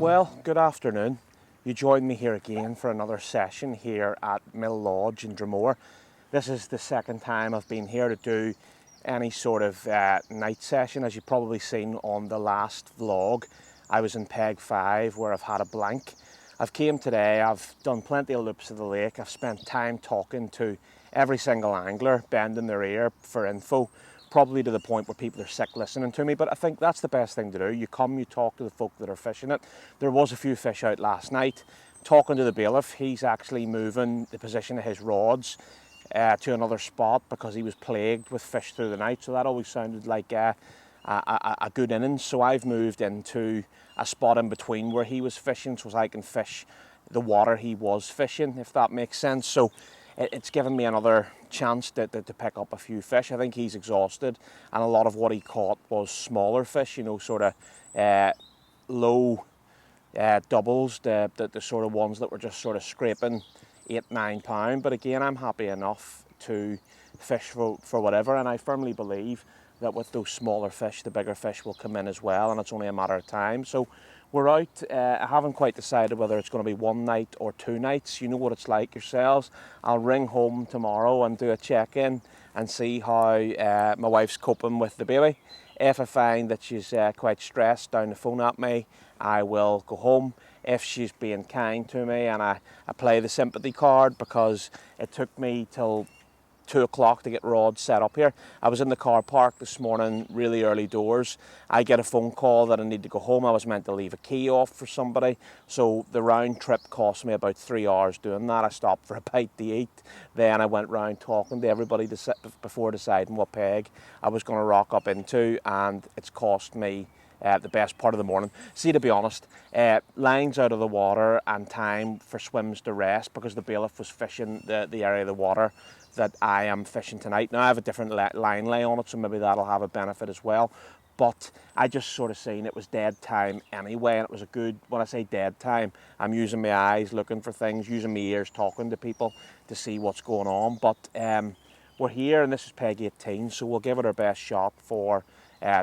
Well, good afternoon. You join me here again for another session here at Mill Lodge in Dromore. This is the second time I've been here to do any sort of night session. As you've probably seen on the last vlog, I was in Peg 5 where I've had a blank. I've came today, I've done plenty of loops of the lake, I've spent time talking to every single angler, bending their ear for info, probably to the point where people are sick listening to me, but I think that's the best thing to do. You come, you talk to the folk that are fishing it. There was a few fish out last night. Talking to the bailiff, he's actually moving the position of his rods to another spot because he was plagued with fish through the night, so that always sounded like a good innings. So I've moved into a spot in between where he was fishing so I can fish the water he was fishing, if that makes sense. So it's given me another chance to pick up a few fish. I think he's exhausted, and a lot of what he caught was smaller fish, you know, sort of low doubles, the sort of ones that were just sort of scraping 8-9 pound. But again, I'm happy enough to fish for whatever, and I firmly believe that with those smaller fish, the bigger fish will come in as well, and it's only a matter of time. So we're out. I haven't quite decided whether it's going to be one night or 2 nights. You know what it's like yourselves. I'll ring home tomorrow and do a check-in and see how my wife's coping with the baby. If I find that she's quite stressed down the phone at me, I will go home. If she's being kind to me, and I play the sympathy card, because it took me till 2 o'clock to get rods set up here. I was in the car park this morning, really early doors. I get a phone call that I need to go home. I was meant to leave a key off for somebody, so the round trip cost me about 3 hours doing that. I stopped for a bite to eat, then I went round talking to everybody before deciding what peg I was going to rock up into, and it's cost me the best part of the morning. See, to be honest, lines out of the water and time for swims to rest, because the bailiff was fishing the area of the water that I am fishing tonight. Now I have a different line lay on it, so maybe that'll have a benefit as well. But I just sort of seen it was dead time anyway, and it was a good, when I say dead time, I'm using my eyes looking for things, using my ears talking to people to see what's going on. But we're here, and this is peg 18, so we'll give it our best shot for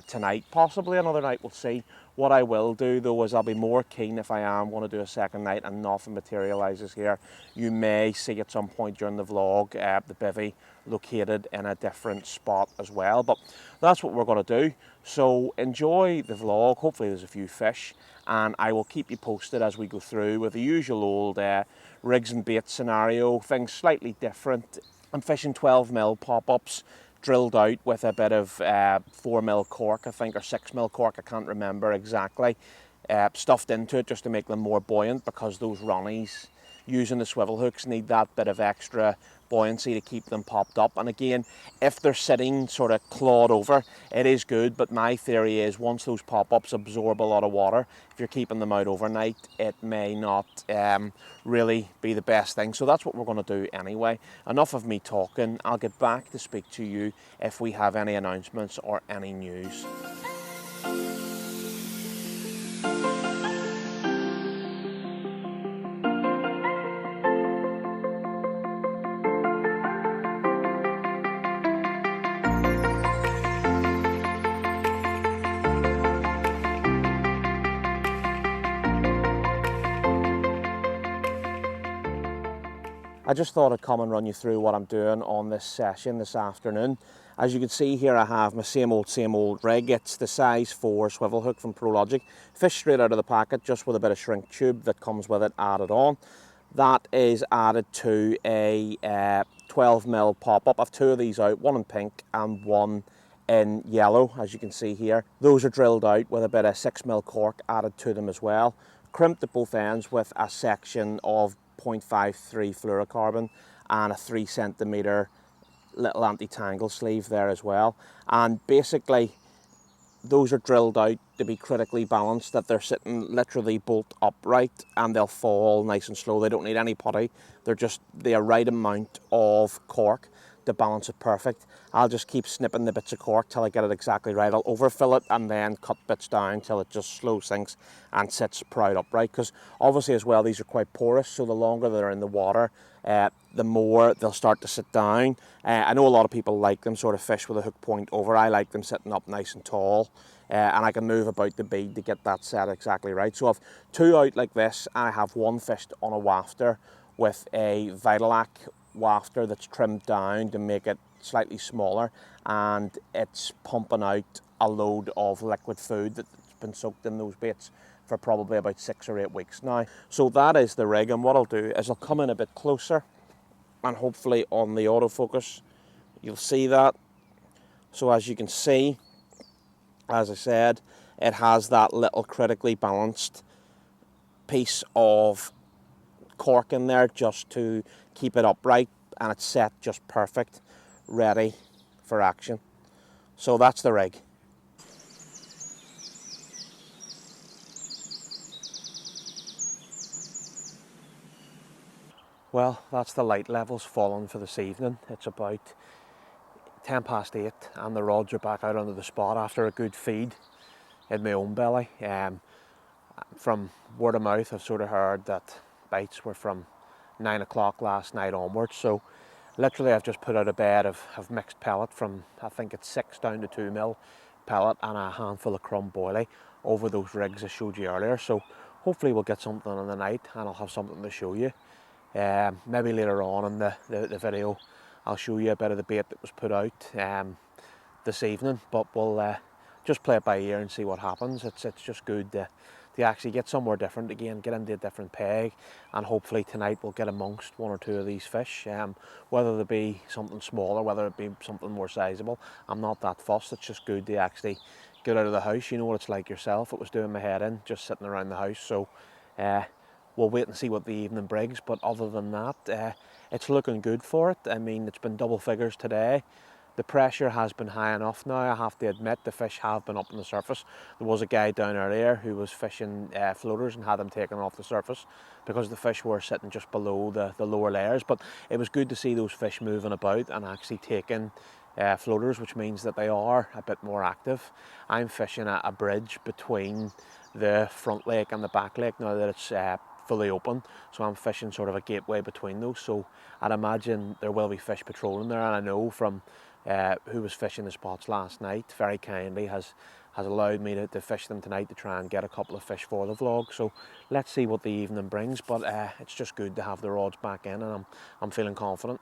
tonight. Possibly another night, we'll see. What I will do though is I'll be more keen if I am going to do a second night and nothing materialises here. You may see at some point during the vlog the bivvy located in a different spot as well, but that's what we're going to do. So enjoy the vlog. Hopefully there's a few fish, and I will keep you posted as we go through with the usual old rigs and bait scenario. Things slightly different. I'm fishing 12mm pop-ups, drilled out with a bit of 4mm cork, I think, or 6mm cork, I can't remember exactly, stuffed into it just to make them more buoyant, because those runnies using the swivel hooks need that bit of extra buoyancy to keep them popped up. And again, if they're sitting sort of clawed over, it is good, but my theory is once those pop-ups absorb a lot of water, if you're keeping them out overnight, it may not really be the best thing. So that's what we're going to do anyway. Enough of me talking. I'll get back to speak to you if we have any announcements or any news. I just thought I'd come and run you through what I'm doing on this session this afternoon. As you can see here, I have my same old rig. It's the size 4 swivel hook from ProLogic. Fish straight out of the packet, just with a bit of shrink tube that comes with it added on. That is added to a 12mm pop-up. I've 2 of these out, one in pink and one in yellow, as you can see here. Those are drilled out with a bit of 6mm cork added to them as well. Crimped at both ends with a section of 0.53 fluorocarbon and a 3cm little anti-tangle sleeve there as well. And basically those are drilled out to be critically balanced, that they're sitting literally bolt upright and they'll fall nice and slow. They don't need any putty. They're just the right amount of cork to balance it perfect. I'll just keep snipping the bits of cork till I get it exactly right. I'll overfill it and then cut bits down till it just slow sinks and sits proud upright, because obviously as well these are quite porous, so the longer they're in the water, the more they'll start to sit down. I know a lot of people like them sort of fish with a hook point over. I like them sitting up nice and tall. and I can move about the bead to get that set exactly right. So I've 2 out like this, and I have 1 fished on a wafter with a Vitalac wafter that's trimmed down to make it slightly smaller, and it's pumping out a load of liquid food that's been soaked in those baits for probably about 6 or 8 weeks now. So that is the rig, and what I'll do is I'll come in a bit closer, and hopefully on the autofocus you'll see that. So as you can see, as I said, it has that little critically balanced piece of cork in there just to keep it upright, and it's set just perfect, ready for action. So that's the rig. Well, that's the light levels fallen for this evening. It's about 8:10 and the rods are back out onto the spot after a good feed in my own belly. From word of mouth, I've sort of heard that bites were from 9 o'clock last night onwards. So literally I've just put out a bed of mixed pellet from, I think it's 6 down to 2 mil pellet and a handful of crumb boilie over those rigs I showed you earlier. So hopefully we'll get something in the night and I'll have something to show you. Maybe later on in the video I'll show you a bit of the bait that was put out this evening, but we'll just play it by ear and see what happens. It's just good to actually get somewhere different again, get into a different peg, and hopefully tonight we'll get amongst 1 or 2 of these fish, whether they be something smaller, whether it be something more sizable. I'm not that fussed. It's just good to actually get out of the house. You know what it's like yourself. It was doing my head in just sitting around the house. So we'll wait and see what the evening brings, but other than that, it's looking good for it. I mean, it's been double figures today. The pressure has been high enough now, I have to admit. The fish have been up on the surface. There was a guy down earlier who was fishing floaters and had them taken off the surface because the fish were sitting just below the lower layers. But it was good to see those fish moving about and actually taking floaters, which means that they are a bit more active. I'm fishing at a bridge between the front lake and the back lake now that it's fully open, so I'm fishing sort of a gateway between those. So I'd imagine there will be fish patrolling there, and I know from who was fishing the spots last night very kindly has allowed me to fish them tonight to try and get a couple of fish for the vlog. So let's see what the evening brings, but it's just good to have the rods back in, and I'm feeling confident.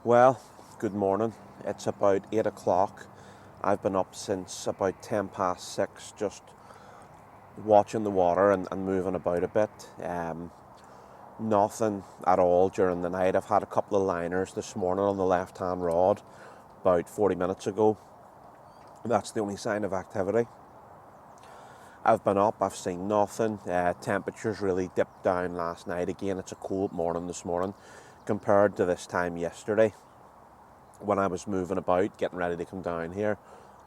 Well, good morning. It's about 8 o'clock. I've been up since about 6:10, just watching the water and moving about a bit. Nothing at all during the night. I've had a couple of liners this morning on the left-hand rod about 40 minutes ago. That's the only sign of activity. I've been up, I've seen nothing. Temperatures really dipped down last night. Again, it's a cold morning this morning compared to this time yesterday when I was moving about, getting ready to come down here.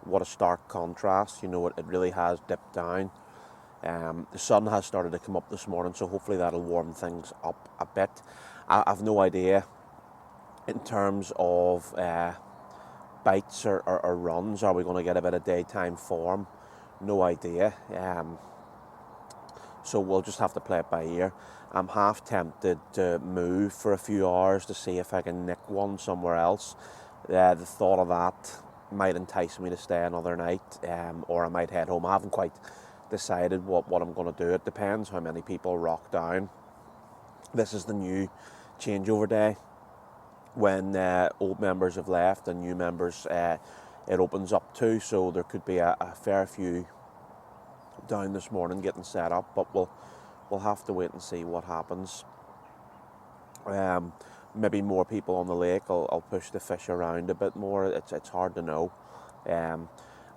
What a stark contrast. You know, it really has dipped down. The sun has started to come up this morning, so hopefully that'll warm things up a bit. I've no idea in terms of bites or runs. Are we going to get a bit of daytime form? No idea. So we'll just have to play it by ear. I'm half tempted to move for a few hours to see if I can nick one somewhere else. The thought of that might entice me to stay another night, or I might head home. I haven't quite decided what I'm going to do. It depends how many people rock down. This is the new changeover day when old members have left and new members it opens up to, so there could be a fair few down this morning getting set up, but we'll have to wait and see what happens. Maybe more people on the lake. I'll push the fish around a bit more. It's hard to know.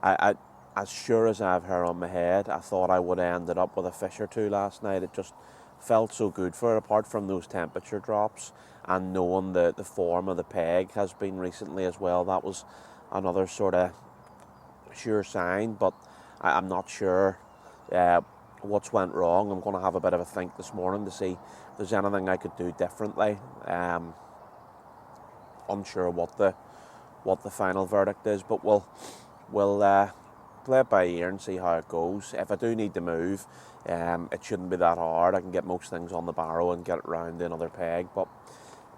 I as sure as I've hair on my head, I thought I would have ended up with a fish or two last night. It just felt so good for it, apart from those temperature drops and knowing the form of the peg has been recently as well. That was another sort of sure sign, but I'm not sure what's went wrong. I'm going to have a bit of a think this morning to see if there's anything I could do differently. Unsure what the final verdict is, but we'll play it by ear and see how it goes. If I do need to move, it shouldn't be that hard. I can get most things on the barrow and get it round another peg, but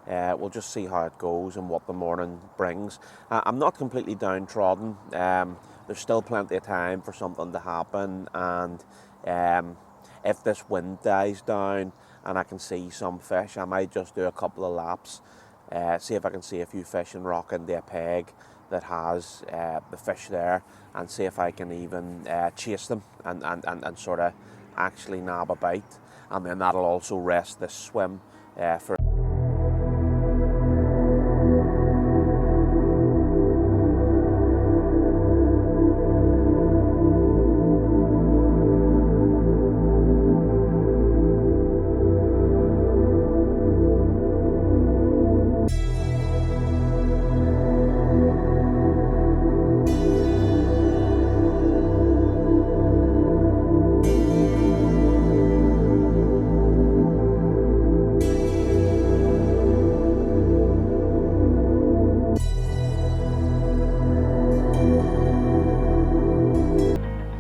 We'll just see how it goes and what the morning brings. I'm not completely downtrodden. There's still plenty of time for something to happen, and if this wind dies down and I can see some fish, I might just do a couple of laps, see if I can see a few fish and rock into a peg that has the fish there, and see if I can even chase them and sort of actually nab a bite, and then that'll also rest this swim for.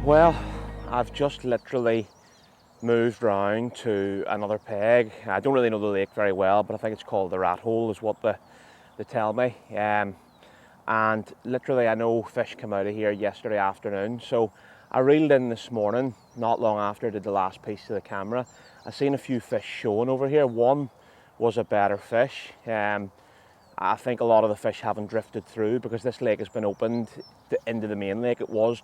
Well, I've just literally moved round to another peg. I don't really know the lake very well, but I think it's called the Rat Hole is what they tell me. And literally I know fish come out of here yesterday afternoon, so I reeled in this morning, not long after I did the last piece to the camera. I seen a few fish showing over here. One was a better fish. I think a lot of the fish haven't drifted through because this lake has been opened into the main lake. It was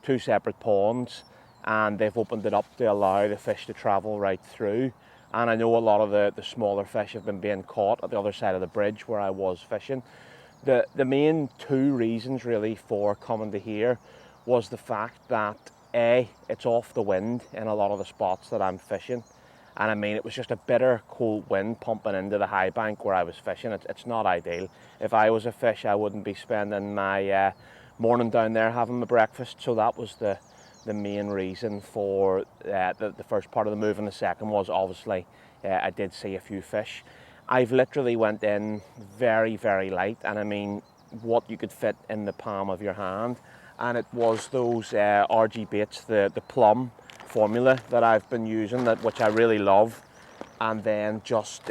two separate ponds, and they've opened it up to allow the fish to travel right through. And I know a lot of the smaller fish have been being caught at the other side of the bridge where I was fishing. The main two reasons really for coming to here was the fact that A, it's off the wind in a lot of the spots that I'm fishing. And I mean, it was just a bitter cold wind pumping into the high bank where I was fishing. It's not ideal. If I was a fish, I wouldn't be spending my morning down there having my breakfast. So that was the main reason for the first part of the move. And the second was obviously I did see a few fish. I've literally went in very, very light. And I mean, what you could fit in the palm of your hand. And it was those RG baits, the plum formula that I've been using, which I really love, and then just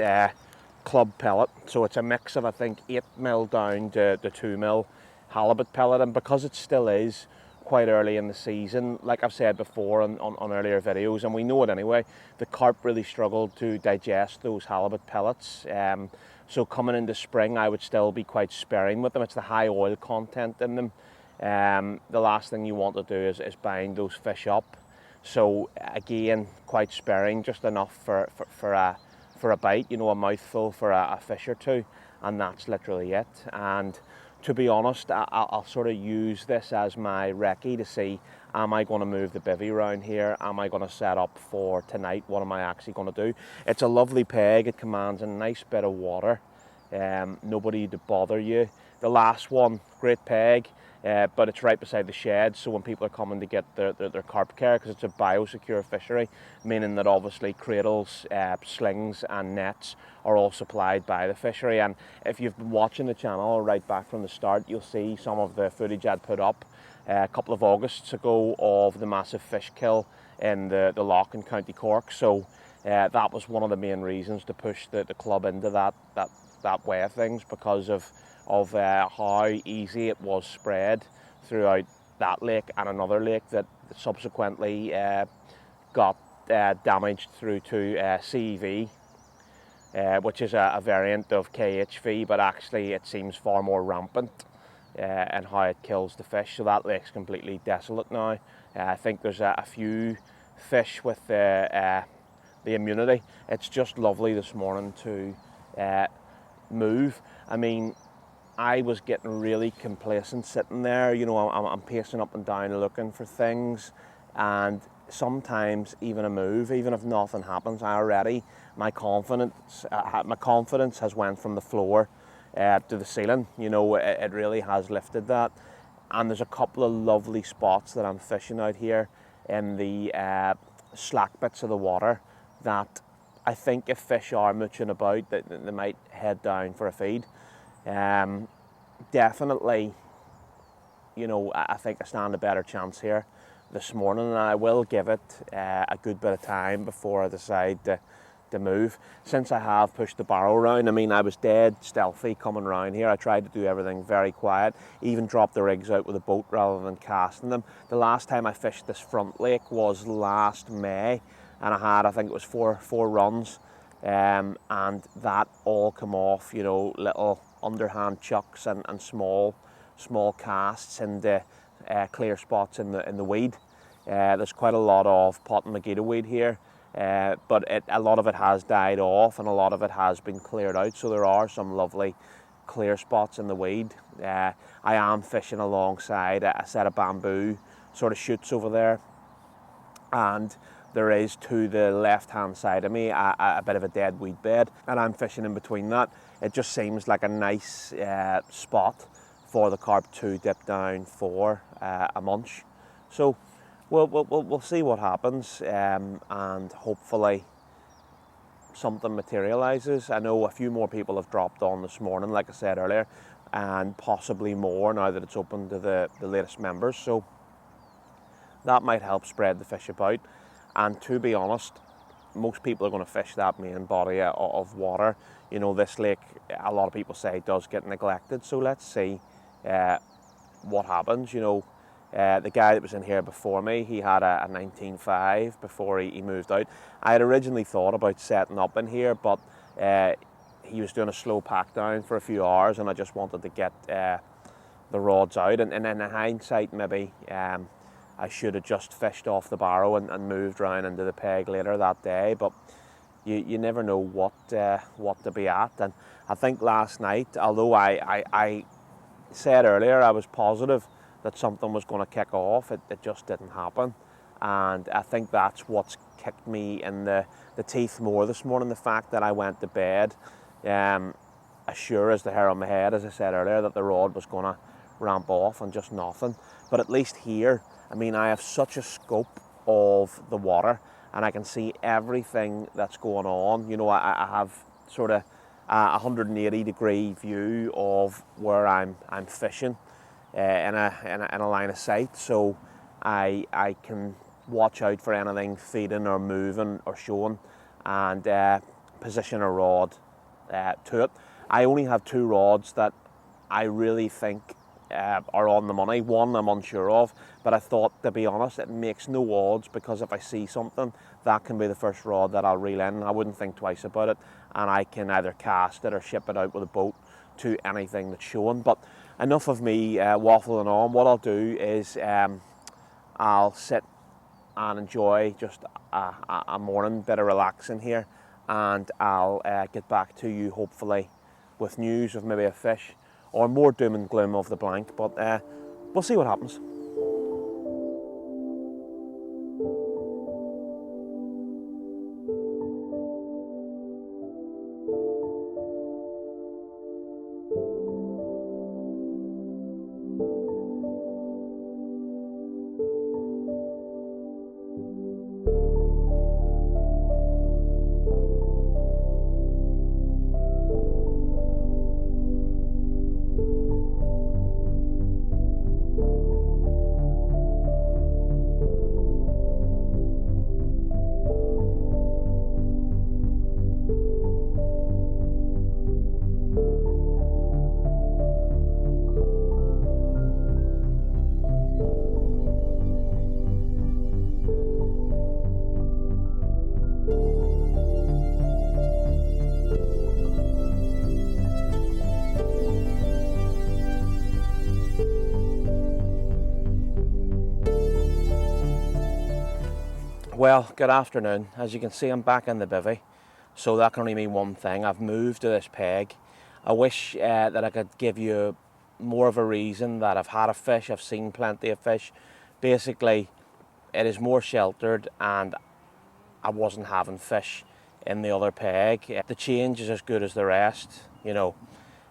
club pellet. So it's a mix of I think 8mm down to 2mm halibut pellet, and because it still is quite early in the season, like I've said before on earlier videos, and we know it anyway, the carp really struggled to digest those halibut pellets. So coming into spring, I would still be quite sparing with them. It's the high oil content in them. The last thing you want to do is bind those fish up. So again, quite sparing, just enough for a bite, you know, a mouthful for a fish or two, and that's literally it. And to be honest, I'll sort of use this as my recce to see, am I going to move the bivvy around here? Am I going to set up for tonight? What am I actually going to do? It's a lovely peg. It commands a nice bit of water. Nobody to bother you. The last one, great peg. But it's right beside the shed, so when people are coming to get their carp care, because it's a biosecure fishery, meaning that obviously cradles, slings and nets are all supplied by the fishery. And if you've been watching the channel right back from the start, you'll see some of the footage I'd put up a couple of Augusts ago of the massive fish kill in the loch in County Cork. So that was one of the main reasons to push the club into that way of things, because of how easy it was spread throughout that lake and another lake that subsequently got damaged through to CEV, which is a variant of KHV, but actually it seems far more rampant in how it kills the fish. So that lake's completely desolate now. I think there's a few fish with the immunity. It's just lovely this morning to move. I mean, I was getting really complacent sitting there, you know, I'm pacing up and down looking for things, and sometimes even a move, even if nothing happens, my confidence has went from the floor to the ceiling. You know, it really has lifted that. And there's a couple of lovely spots that I'm fishing out here in the slack bits of the water that I think if fish are mooching about, that they might head down for a feed. Definitely, you know, I think I stand a better chance here this morning, and I will give it a good bit of time before I decide to to move. Since I have pushed the barrow around, I mean, I was dead stealthy coming around here. I tried to do everything very quiet, even dropped the rigs out with a boat rather than casting them. The last time I fished this front lake was last May, and I had, I think it was four runs, and that all come off, you know, little underhand chucks and small casts into clear spots in the weed. There's quite a lot of pot and Megiddo weed here, but a lot of it has died off and a lot of it has been cleared out, so there are some lovely clear spots in the weed. I am fishing alongside a set of bamboo sort of shoots over there, and there is to the left hand side of me a bit of a dead weed bed, and I'm fishing in between that. It just seems like a nice spot for the carp to dip down for a munch. So we'll see what happens, and hopefully something materialises. I know a few more people have dropped on this morning, like I said earlier, and possibly more now that it's open to the latest members, so that might help spread the fish about. And to be honest, most people are going to fish that main body of water. You know, this lake, a lot of people say, does get neglected, so let's see what happens. You know, the guy that was in here before me, he had a 19.5 before he moved out. I had originally thought about setting up in here, but he was doing a slow pack down for a few hours, and I just wanted to get the rods out. And in hindsight, maybe I should have just fished off the barrow and moved round into the peg later that day, but you never know what to be at. And I think last night, although I said earlier I was positive that something was going to kick off, it just didn't happen. And I think that's what's kicked me in the teeth more this morning, the fact that I went to bed as sure as the hair on my head, as I said earlier, that the rod was going to ramp off and just nothing. But at least here, I mean, I have such a scope of the water and I can see everything that's going on. You know, I have sort of a 180 degree view of where I'm fishing in a line of sight, so I can watch out for anything feeding or moving or showing and position a rod to it. I only have two rods that I really think are on the money. One I'm unsure of, but I thought, to be honest, it makes no odds, because if I see something, that can be the first rod that I'll reel in. I wouldn't think twice about it, and I can either cast it or ship it out with a boat to anything that's showing. But enough of me waffling on. What I'll do is I'll sit and enjoy just a morning bit of relaxing here, and I'll get back to you hopefully with news of maybe a fish or more doom and gloom of the blank, but we'll see what happens. Well, good afternoon. As you can see, I'm back in the bivvy, so that can only mean one thing. I've moved to this peg. I wish that I could give you more of a reason that I've had a fish, I've seen plenty of fish. Basically, it is more sheltered and I wasn't having fish in the other peg. The change is as good as the rest, you know.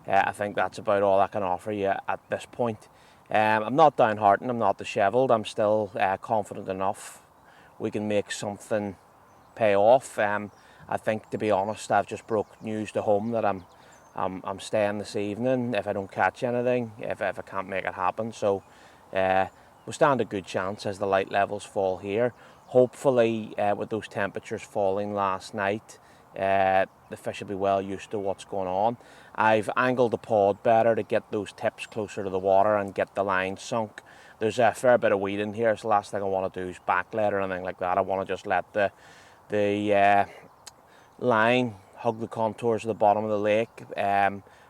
I think that's about all I can offer you at this point. I'm not downhearted, I'm not dishevelled, I'm still confident enough we can make something pay off. I think, to be honest, I've just broke news to home that I'm staying this evening if I don't catch anything, if I can't make it happen. So we stand a good chance as the light levels fall here. Hopefully, with those temperatures falling last night, the fish will be well used to what's going on. I've angled the pod better to get those tips closer to the water and get the line sunk. There's a fair bit of weed in here, so the last thing I want to do is backlet or anything like that. I want to just let the line hug the contours of the bottom of the lake,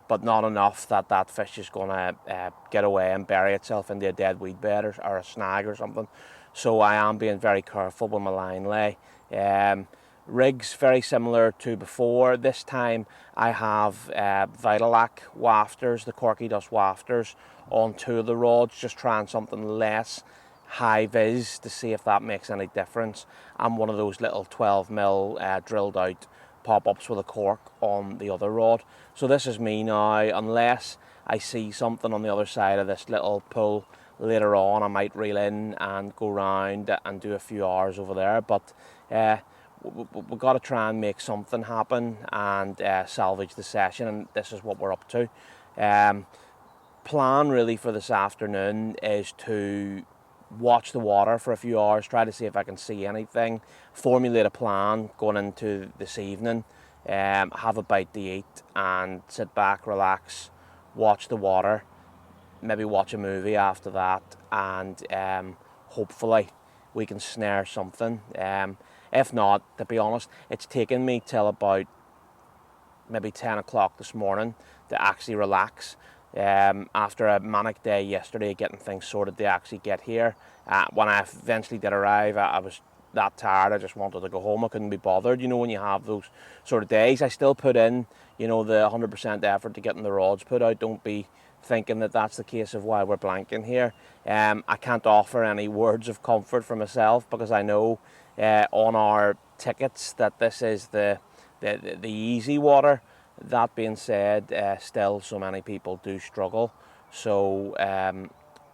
but not enough that that fish is going to get away and bury itself into a dead weed bed or a snag or something. So I am being very careful with my line lay. Rigs very similar to before. This time I have Vitalac wafters, the Corky Dust wafters, on 2 of the rods, just trying something less high vis to see if that makes any difference. And one of those little 12mm drilled out pop-ups with a cork on the other rod. So this is me now. Unless I see something on the other side of this little pull later on, I might reel in and go round and do a few hours over there. But we've got to try and make something happen and salvage the session, and this is what we're up to. Plan really for this afternoon is to watch the water for a few hours, try to see if I can see anything, formulate a plan going into this evening, have a bite to eat and sit back, relax, watch the water, maybe watch a movie after that, and hopefully we can snare something. If not, to be honest, it's taken me till about maybe 10 o'clock this morning to actually relax. After a manic day yesterday getting things sorted to actually get here. When I eventually did arrive, I was that tired, I just wanted to go home. I couldn't be bothered. You know, when you have those sort of days, I still put in, you know, the 100% effort to getting the rods put out. Don't be thinking that that's the case of why we're blanking here. I can't offer any words of comfort for myself because I know on our tickets that this is the easy water. That being said, still so many people do struggle, so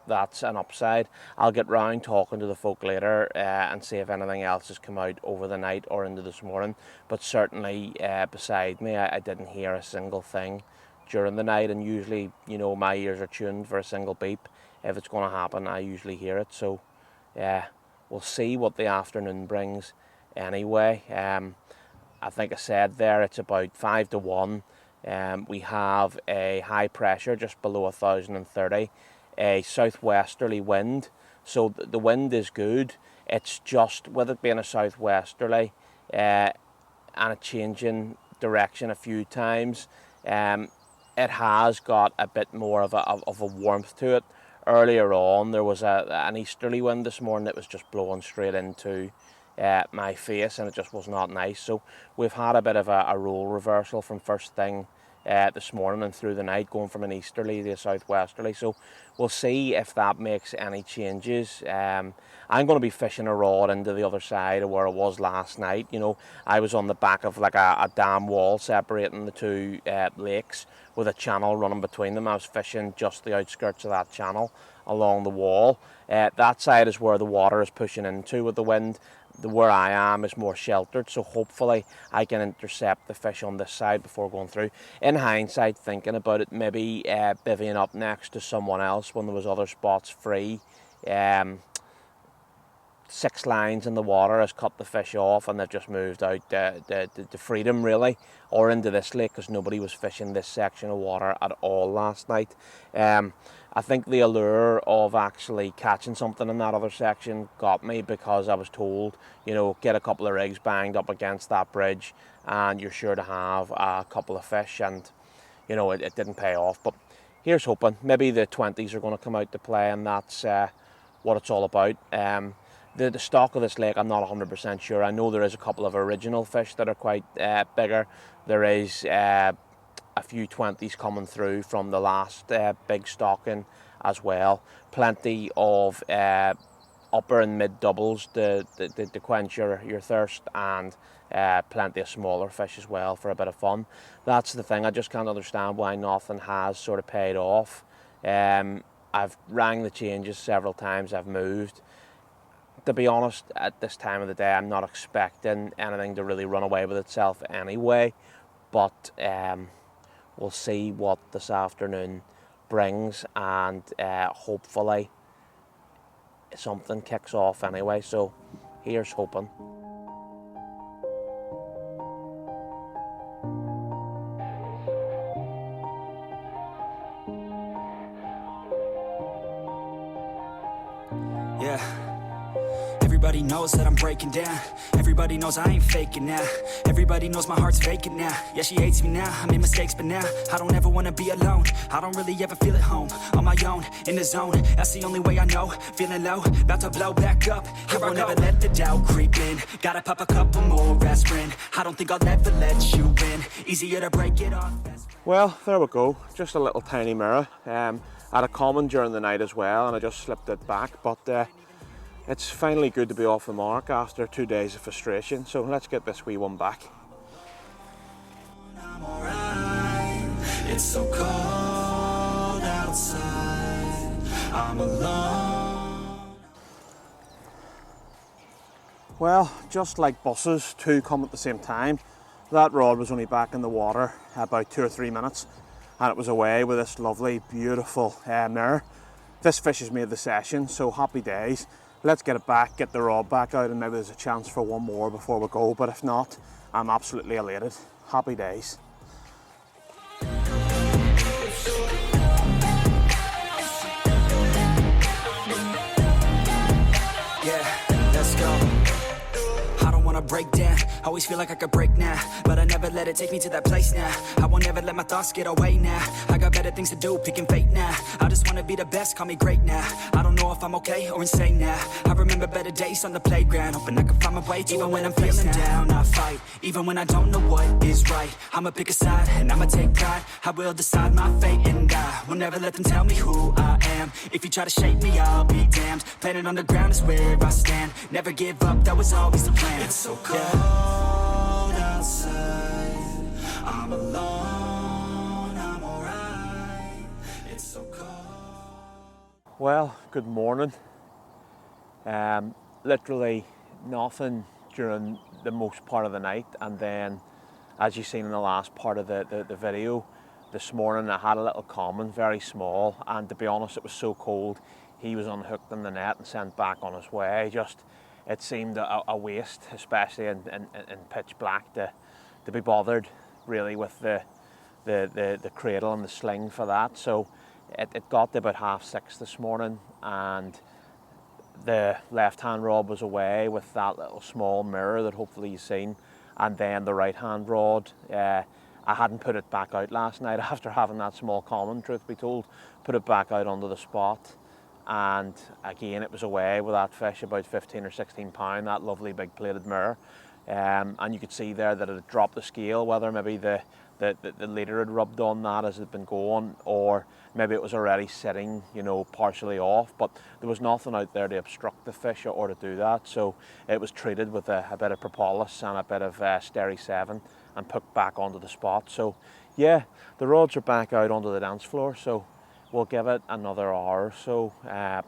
that's an upside. I'll get round talking to the folk later and see if anything else has come out over the night or into this morning, but certainly beside me I didn't hear a single thing during the night, and usually, you know, my ears are tuned for a single beep. If it's going to happen, I usually hear it, so we'll see what the afternoon brings anyway. I think I said there it's about 5 to 1. We have a high pressure just below 1030, a southwesterly wind, so the wind is good. It's just with it being a southwesterly and a changing direction a few times, it has got a bit more of a warmth to it. Earlier on there was an easterly wind this morning that was just blowing straight into my face, and it just was not nice. So we've had a bit of a role reversal from first thing this morning and through the night, going from an easterly to a southwesterly. So we'll see if that makes any changes. I'm going to be fishing a rod into the other side of where I was last night. You know, I was on the back of like a dam wall separating the two lakes with a channel running between them. I was fishing just the outskirts of that channel along the wall. That side is where the water is pushing into with the wind. Where I am is more sheltered, so hopefully I can intercept the fish on this side before going through. In hindsight, thinking about it, maybe bivvying up next to someone else when there was other spots free. 6 lines in the water has cut the fish off, and they've just moved out to freedom really, or into this lake, because nobody was fishing this section of water at all last night. I think the allure of actually catching something in that other section got me, because I was told, you know, get a couple of rigs banged up against that bridge and you're sure to have a couple of fish, and you know, it didn't pay off. But here's hoping. Maybe the 20s are going to come out to play, and that's what it's all about. The stock of this lake, I'm not 100% sure. I know there is a couple of original fish that are quite bigger. There is a few 20s coming through from the last big stocking as well. Plenty of upper and mid doubles to quench your thirst, and plenty of smaller fish as well for a bit of fun. That's the thing. I just can't understand why nothing has sort of paid off. I've rang the changes several times. I've moved. To be honest, at this time of the day, I'm not expecting anything to really run away with itself anyway, but we'll see what this afternoon brings, and hopefully something kicks off anyway, so here's hoping. yeah. Everybody knows that I'm breaking down. Everybody knows I ain't faking now. Everybody knows my heart's vacant now. Yeah, she hates me now, I made mistakes but now I don't ever wanna be alone. I don't really ever feel at home. On my own, in the zone, that's the only way I know. Feeling low, about to blow back up. I won't ever let the doubt creep in. Gotta pop a couple more aspirin. I don't think I'll ever let you in. Easier to break it off. Well, there we go, just a little tiny mirror. I had a common during the night as well and I just slipped it back, but it's finally good to be off the mark after 2 days of frustration, so let's get this wee one back. I'm alright. It's so cold outside. I'm alone. Well, just like buses, two come at the same time. That rod was only back in the water about 2 or 3 minutes and it was away with this lovely, beautiful mirror. This fish has made the session, so happy days. Let's get it back, get the rod back out, and maybe there's a chance for one more before we go, but if not, I'm absolutely elated. Happy days. Yeah, let's go. I don't wanna break down, always feel like I could break now, but I never let it take me to that place now. I won't ever let my thoughts get away now. I got better things to do, picking fate now. I just wanna be the best, call me great now. I don't know if I'm okay or insane now. I remember better days on the playground, hoping I can find my way even when I'm feeling down. I fight, even when I don't know what is right. I'ma pick a side and I'ma take pride. I will decide my fate and I will never let them tell me who I am. If you try to shape me, I'll be damned. Planet on the ground is where I stand. Never give up, that was always the plan. It's so cold outside. I'm alone, I'm alright. It's so cold. Well, good morning. Literally nothing during the most part of the night, and then as you've seen in the last part of the video, this morning I had a little common, very small, and to be honest it was so cold he was unhooked in the net and sent back on his way. It seemed a waste, especially in pitch black, to be bothered really with the cradle and the sling for that. So it got to about 6:30 this morning and the left hand rod was away with that little small mirror that hopefully you've seen, and then the right hand rod, I hadn't put it back out last night after having that small common, truth be told. Put it back out onto the spot, and again it was away with that fish, about 15 or 16 pound, that lovely big plated mirror, and you could see there that it had dropped the scale, whether maybe the leader had rubbed on that as it had been going, or maybe it was already sitting, you know, partially off, but there was nothing out there to obstruct the fish or to do that, so it was treated with a bit of propolis and a bit of Steri 7 and put back onto the spot. So yeah, the rods are back out onto the dance floor, so we'll give it another hour or so,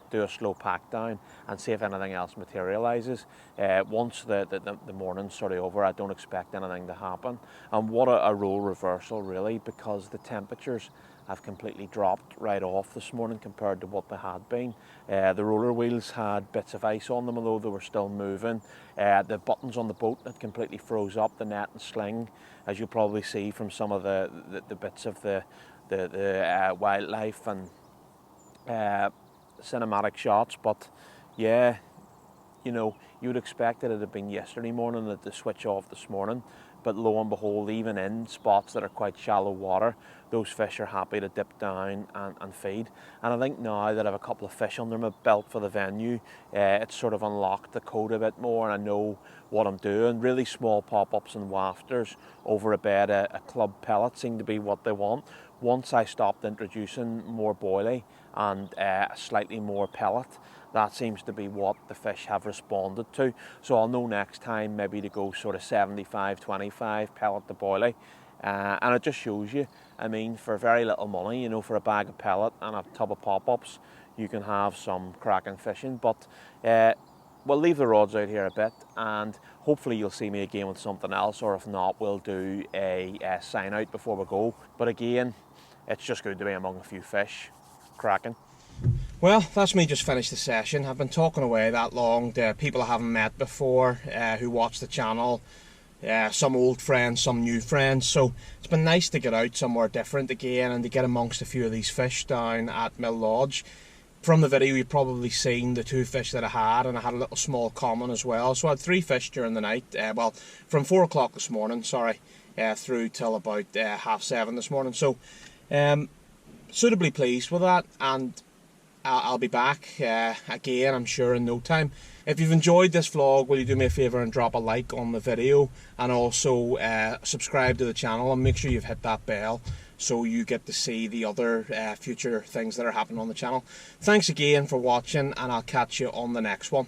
do a slow pack down and see if anything else materialises. Once the morning's sort of over, I don't expect anything to happen. And what a role reversal really, because the temperatures have completely dropped right off this morning compared to what they had been. The roller wheels had bits of ice on them, although they were still moving. The buttons on the boat had completely froze up, the net and sling, as you'll probably see from some of the bits of the wildlife and cinematic shots. But yeah, you know, you would expect that it had been yesterday morning that the switch off this morning, but lo and behold, even in spots that are quite shallow water, those fish are happy to dip down and feed. And I think now that I have a couple of fish under my belt for the venue, it's sort of unlocked the code a bit more, and I know what I'm doing. Really small pop-ups and wafters over a bed of club pellet seem to be what they want. Once I stopped introducing more boilie and slightly more pellet, that seems to be what the fish have responded to. So I'll know next time maybe to go sort of 75-25 pellet to boilie. And it just shows you, I mean, for very little money, you know, for a bag of pellet and a tub of pop-ups, you can have some cracking fishing. But we'll leave the rods out here a bit, and hopefully you'll see me again with something else, or if not, we'll do a sign out before we go. But again, it's just good to be among a few fish. Cracking. Well, that's me just finished the session. I've been talking away that long to people I haven't met before, who watch the channel, some old friends, some new friends, so it's been nice to get out somewhere different again and to get amongst a few of these fish down at Mill Lodge. from the video you've probably seen the 2 fish that I had, and I had a little small common as well. So I had 3 fish during the night, well, from 4 o'clock this morning, sorry, through till about 7:30 this morning. So suitably pleased with that, and I'll be back again, I'm sure, in no time. If you've enjoyed this vlog, will you do me a favour and drop a like on the video, and also subscribe to the channel, and make sure you've hit that bell so you get to see the other future things that are happening on the channel. Thanks again for watching, and I'll catch you on the next one.